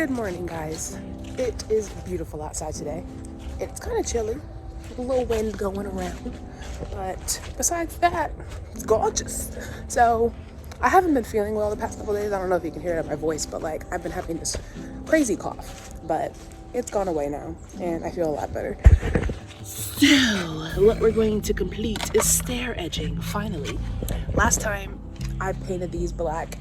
Good morning, guys. It is beautiful outside today. It's kind of chilly, with a little wind going around, but besides that, it's gorgeous. So I haven't been feeling well the past couple days. I don't know if you can hear it in my voice, but like I've been having this crazy cough, but it's gone away now and I feel a lot better. So what we're going to complete is stair edging, finally. Last time I painted these black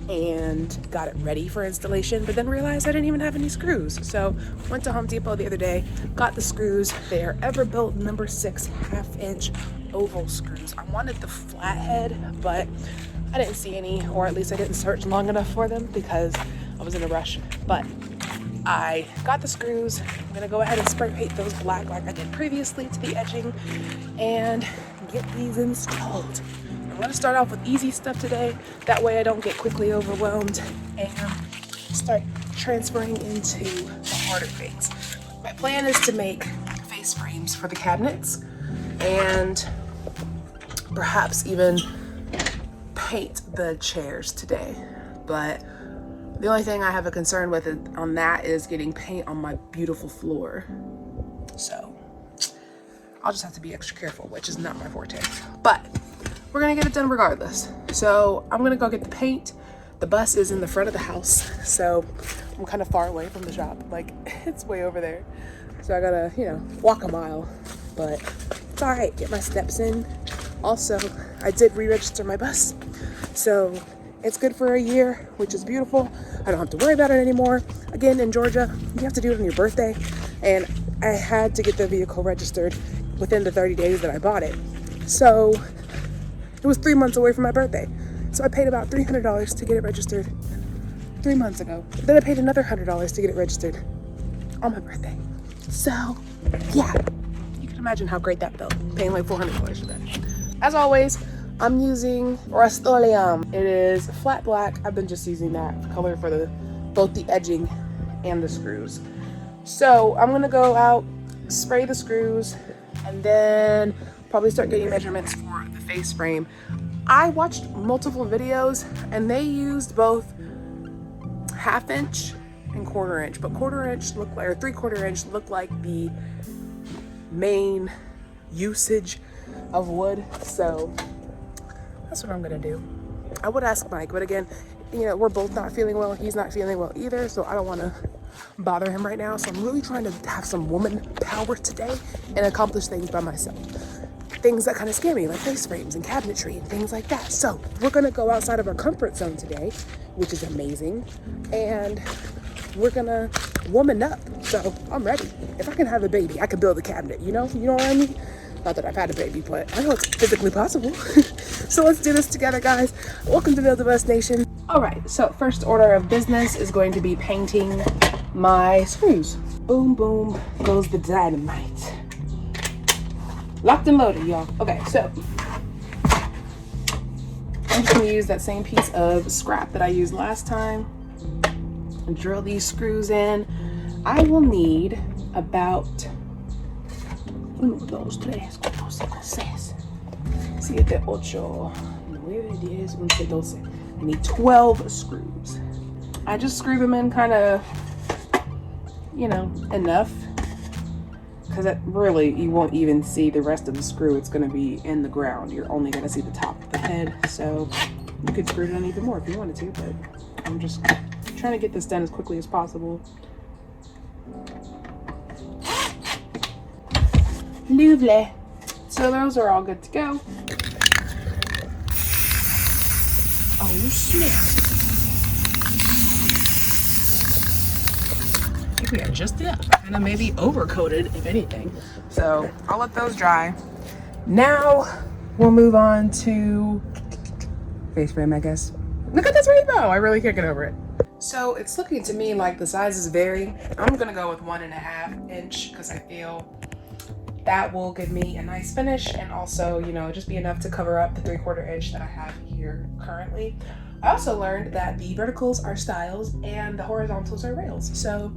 and got it ready for installation, but then realized I didn't even have any screws. So went to Home Depot the other day, got the screws. They are Everbuilt number 6 half-inch oval screws. I wanted the flathead, but I didn't see any, or at least I didn't search long enough for them because I was in a rush. But I got the screws. I'm gonna go ahead and spray paint those black like I did previously to the edging and get these installed. I'm gonna start off with easy stuff today. That way I don't get quickly overwhelmed and start transferring into the harder things. My plan is to make face frames for the cabinets and perhaps even paint the chairs today. But the only thing I have a concern with on that is getting paint on my beautiful floor. So I'll just have to be extra careful, which is not my forte. But we're gonna get it done regardless. So I'm gonna go get the paint. The bus is in the front of the house, so I'm kind of far away from the shop. Like, it's way over there. So I gotta, walk a mile, but it's all right, get my steps in. Also, I did re-register my bus, so it's good for a year, which is beautiful. I don't have to worry about it anymore. Again, in Georgia, you have to do it on your birthday, and I had to get the vehicle registered within the 30 days that I bought it. So it was 3 months away from my birthday. So I paid about $300 to get it registered 3 months ago. Then I paid another $100 to get it registered on my birthday. So yeah, you can imagine how great that felt, paying like $400 for that. As always, I'm using Rust-Oleum. It is flat black. I've been just using that color for both the edging and the screws. So I'm gonna go out, spray the screws, and then probably start getting measurements for the face frame. I watched multiple videos and they used both half-inch and quarter-inch, but quarter-inch looked like, or three-quarter-inch looked like the main usage of wood. So that's what I'm gonna do. I would ask Mike, but again, we're both not feeling well. He's not feeling well either, so I don't wanna bother him right now. So I'm really trying to have some woman power today and accomplish things by myself. Things that kind of scare me, like face frames and cabinetry and things like that. So we're gonna go outside of our comfort zone today, which is amazing, and we're gonna woman up. So I'm ready. If I can have a baby, I can build a cabinet, you know what I mean? Not that I've had a baby, but I know it's physically possible. So let's do this together, guys. Welcome to Build a Bus Nation. All right, so first order of business is going to be painting my screws. Boom, boom goes the dynamite. Locked and loaded, y'all. Okay, so I'm just gonna use that same piece of scrap that I used last time and drill these screws in. I will need about 1, 2, 3, 4, 5, 6, 7, 8, 9, 10, 11, 12. I need 12 screws. I just screw them in kind of, enough, because really you won't even see the rest of the screw. It's going to be in the ground. You're only going to see the top of the head. So you could screw it in even more if you wanted to, but I'm just trying to get this done as quickly as possible. Lovely. So those are all good to go. Oh snap. I think we are just enough. And I may be overcoated, if anything. So I'll let those dry. Now we'll move on to face frame, I guess. Look at this rainbow. I really can't get over it. So it's looking to me like the sizes vary. I'm gonna go with 1.5 inch because I feel that will give me a nice finish and also, just be enough to cover up the 3/4 inch that I have here currently. I also learned that the verticals are stiles and the horizontals are rails. So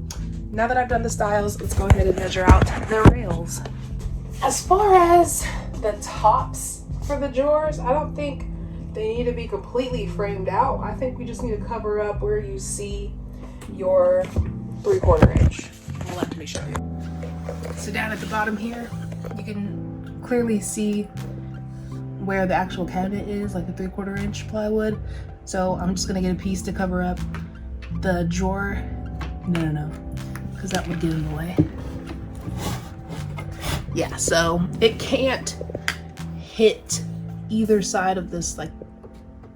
now that I've done the stiles, let's go ahead and measure out the rails. As far as the tops for the drawers, I don't think they need to be completely framed out. I think we just need to cover up where you see your 3/4 inch. Well, let me show you. So down at the bottom here, you can clearly see where the actual cabinet is, like the 3/4 inch plywood. So I'm just gonna get a piece to cover up the drawer. No, because that would get in the way. Yeah, so it can't hit either side of this like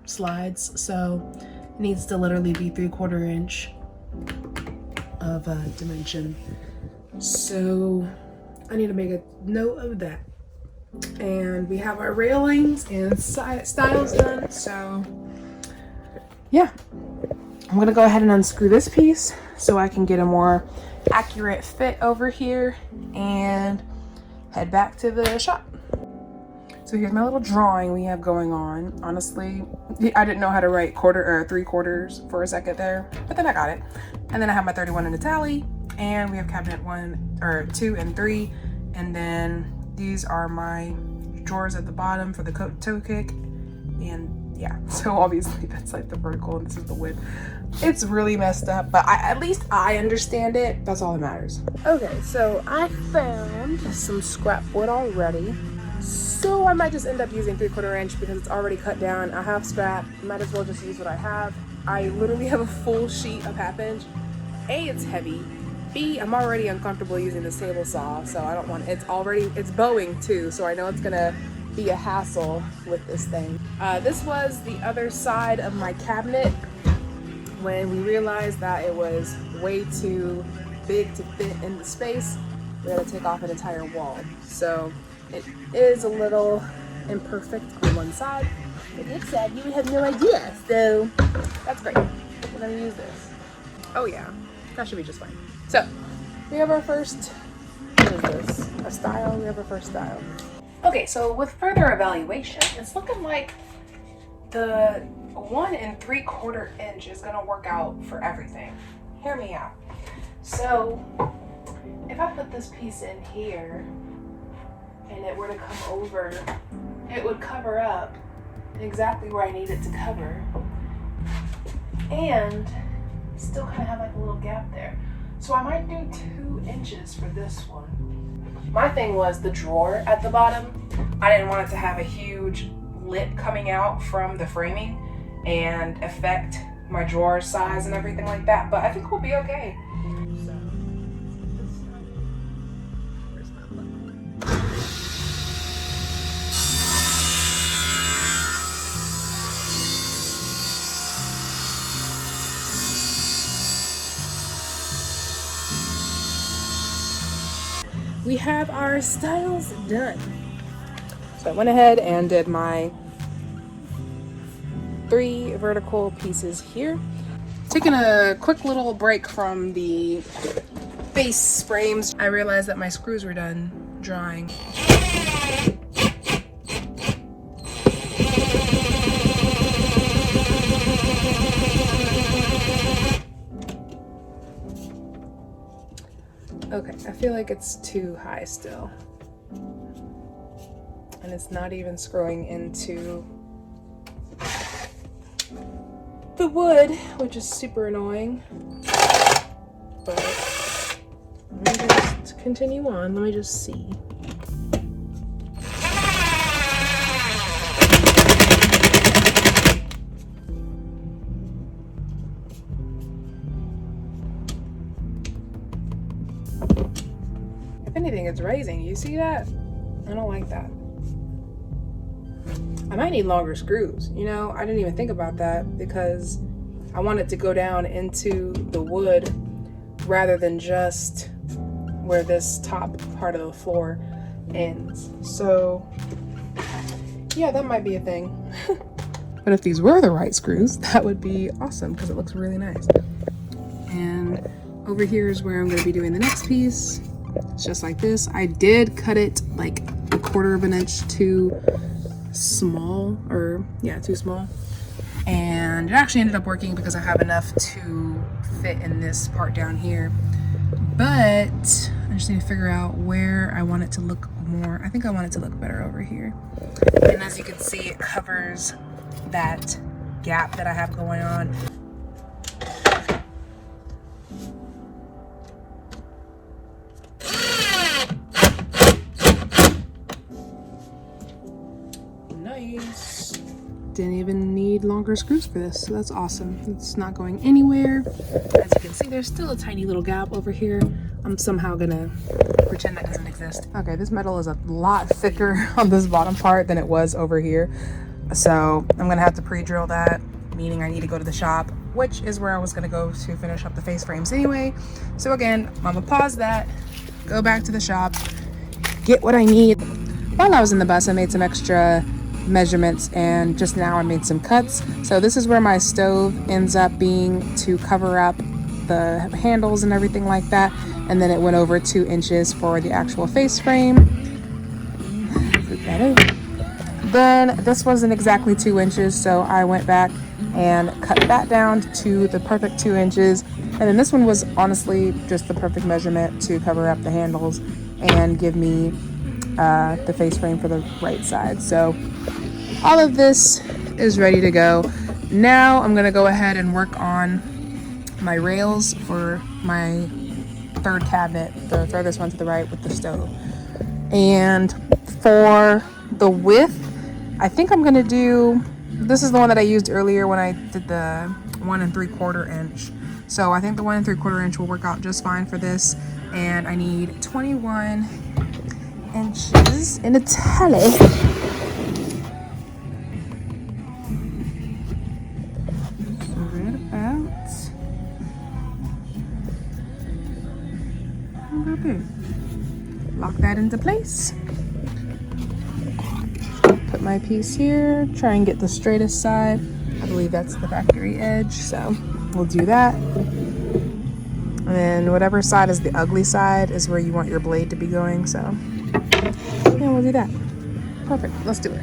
slides, so it needs to literally be 3/4 inch of dimension. So I need to make a note of that. And we have our railings and stiles done, so yeah. I'm gonna go ahead and unscrew this piece so I can get a more accurate fit over here and head back to the shop. So here's my little drawing we have going on. Honestly, I didn't know how to write 3/4 for a second there, but then I got it. And then I have my 31 in the tally, and we have cabinet 1 or 2 and 3, and then these are my drawers at the bottom for the toe kick. And yeah, so obviously that's like the vertical and this is the width. It's really messed up, but at least I understand it. That's all that matters. Okay, so I found some scrap wood already. So I might just end up using 3/4 inch because it's already cut down. I have scrap, might as well just use what I have. I literally have a full sheet of 1/2 inch. A, it's heavy. B, I'm already uncomfortable using this table saw, so I don't want, it's bowing too, so I know it's gonna be a hassle with this thing. This was the other side of my cabinet when we realized that it was way too big to fit in the space. We had to take off an entire wall. So it is a little imperfect on one side, but this side you would have no idea. So that's great. We're gonna use this. Oh yeah, that should be just fine. So we have our first, what is this? A stile, we have our first stile. Okay, so with further evaluation, it's looking like the 1 3/4 inch is gonna work out for everything. Hear me out. So if I put this piece in here and it were to come over, it would cover up exactly where I need it to cover and still kind of have like a little gap there. So I might do 2 inches for this one. My thing was the drawer at the bottom. I didn't want it to have a huge lip coming out from the framing and affect my drawer size and everything like that, but I think we'll be okay. We have our stiles done. So I went ahead and did my 3 vertical pieces here. Taking a quick little break from the base frames, I realized that my screws were done drying. Okay, I feel like it's too high still. And it's not even screwing into the wood, which is super annoying. But let me just continue on. Let me just see. If anything, it's raising. You see that? I don't like that. I might need longer screws. You know, I didn't even think about that because I want it to go down into the wood rather than just where this top part of the floor ends. So yeah, that might be a thing. But if these were the right screws, that would be awesome because it looks really nice. And over here is where I'm going to be doing the next piece. It's just like this. I did cut it like 1/4 inch too small, or yeah, too small. And it actually ended up working because I have enough to fit in this part down here. But I just need to figure out where I want it to look more. I think I want it to look better over here. And as you can see, it covers that gap that I have going on. didn't even need longer screws for this, so that's awesome. It's not going anywhere. As you can see, there's still a tiny little gap over here. I'm somehow gonna pretend that doesn't exist. Okay, this metal is a lot thicker on this bottom part than it was over here, so I'm gonna have to pre-drill that, meaning I need to go to the shop, which is where I was gonna go to finish up the face frames anyway. So again, I'm gonna pause that, go back to the shop, get what I need. While I was in the bus, I made some extra measurements, and just now I made some cuts. So this is where my stove ends up being to cover up the handles and everything like that, and then it went over 2 inches for the actual face frame. Then this wasn't exactly 2 inches, so I went back and cut that down to the perfect 2 inches, and then this one was honestly just the perfect measurement to cover up the handles and give me the face frame for the right side. So all of this is ready to go. Now I'm gonna go ahead and work on my rails for my third cabinet, the furthest one to the right with the stove. And for the width, I think I'm gonna do, this is the one that I used earlier when I did the 1 3/4 inch. So I think the 1 3/4 inch will work out just fine for this. And I need 21 inches in a tally. Lock that into place. Put my piece here, try and get the straightest side. I believe that's the factory edge, so we'll do that. And then whatever side is the ugly side is where you want your blade to be going, so yeah, we'll do that. Perfect, let's do it.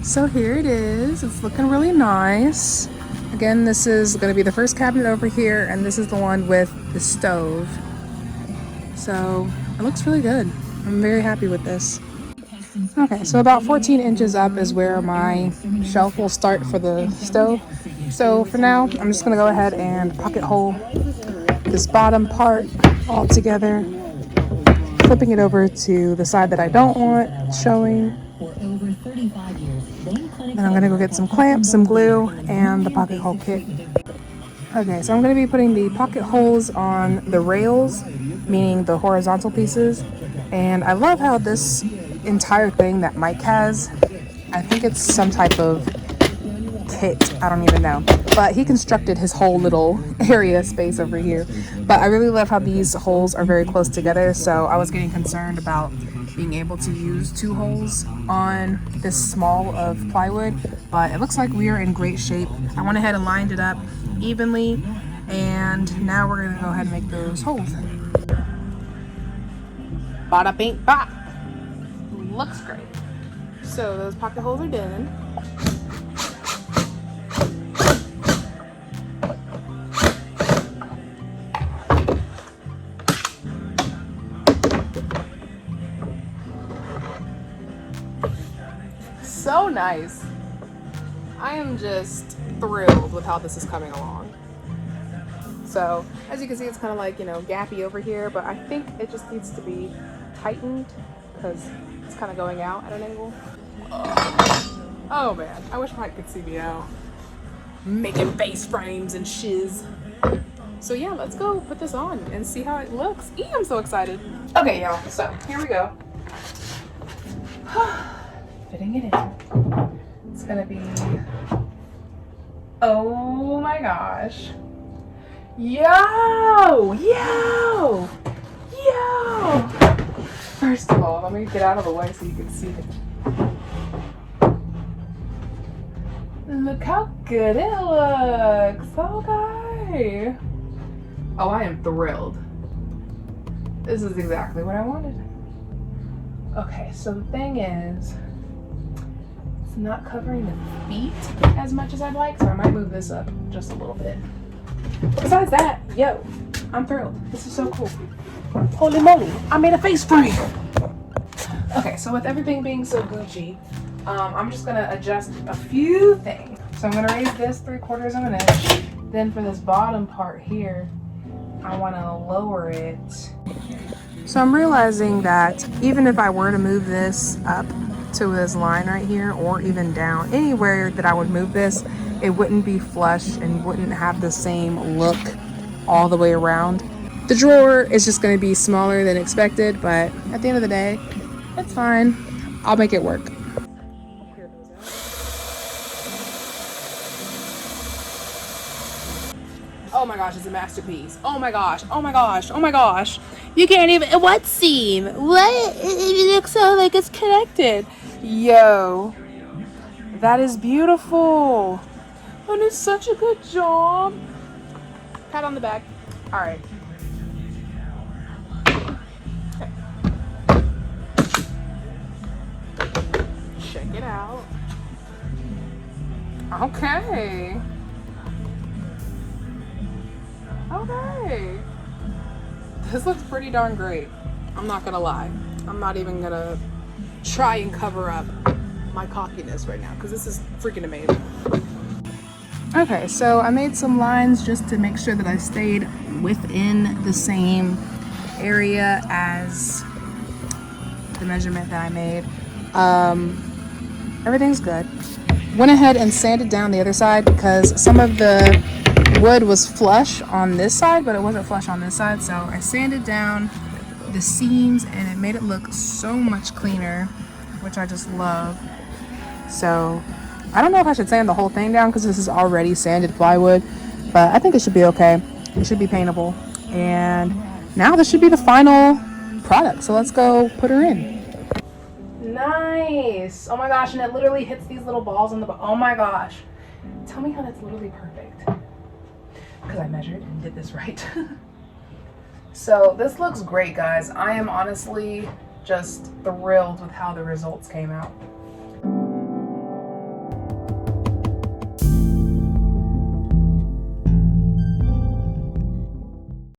So here it is. It's looking really nice. Again, this is going to be the first cabinet over here, and this is the one with the stove. So it looks really good. I'm very happy with this. Okay, so about 14 inches up is where my shelf will start for the stove. So for now, I'm just going to go ahead and pocket hole this bottom part all together, flipping it over to the side that I don't want showing. And I'm going to go get some clamps, some glue, and the pocket hole kit. Okay, so I'm going to be putting the pocket holes on the rails, meaning the horizontal pieces. And I love how this entire thing that Mike has, I think it's some type of kit, I don't even know. But he constructed his whole little area space over here. But I really love how these holes are very close together, so I was getting concerned about being able to use 2 holes on this small of plywood, but it looks like we are in great shape. I went ahead and lined it up evenly, and now we're gonna go ahead and make those holes. Bada bing bop. Looks great. So those pocket holes are done. So nice. I am just thrilled with how this is coming along. So as you can see, it's kind of like, you know, gappy over here, but I think it just needs to be tightened because it's kind of going out at an angle. Oh man, I wish Mike could see me out making face frames and shiz. So yeah, let's go put this on and see how it looks. I'm so excited. Okay y'all, so here we go. Fitting it in. It's gonna be, oh my gosh. Yo! First of all, let me get out of the way so you can see it. Look how good it looks. Okay. Oh, I am thrilled. This is exactly what I wanted. Okay, so the thing is, it's not covering the feet as much as I'd like, so I might move this up just a little bit. Besides that, yo, I'm thrilled. This is so cool. Holy moly, I made a face frame. Okay, so with everything being so Gucci, I'm just gonna adjust a few things. So I'm gonna raise this 3/4 of an inch. Then for this bottom part here, I want to lower it. So I'm realizing that even if I were to move this up to this line right here, or even down anywhere that I would move this, it wouldn't be flush and wouldn't have the same look all the way around. The drawer is just going to be smaller than expected, but at the end of the day, it's fine. I'll make it work. Oh my gosh, it's a masterpiece. Oh my gosh, oh my gosh, oh my gosh. You can't even, what seam? What? It looks so like it's connected. Yo, that is beautiful. And it's such a good job. Pat on the back. All right. Check it out. Okay. Okay. This looks pretty darn great. I'm not gonna lie. I'm not even gonna try and cover up my cockiness right now because this is freaking amazing. Okay, so I made some lines just to make sure that I stayed within the same area as the measurement that I made. Everything's good. Went ahead and sanded down the other side because some of the wood was flush on this side, but it wasn't flush on this side. So I sanded down the seams and it made it look so much cleaner, which I just love. So I don't know if I should sand the whole thing down because this is already sanded plywood, but I think it should be okay. It should be paintable. And now this should be the final product. So let's go put her in. Nice. Oh my gosh, and it literally hits these little balls on the oh my gosh. Tell me how that's literally perfect. Because I measured and did this right. So this looks great, guys. I am honestly just thrilled with how the results came out.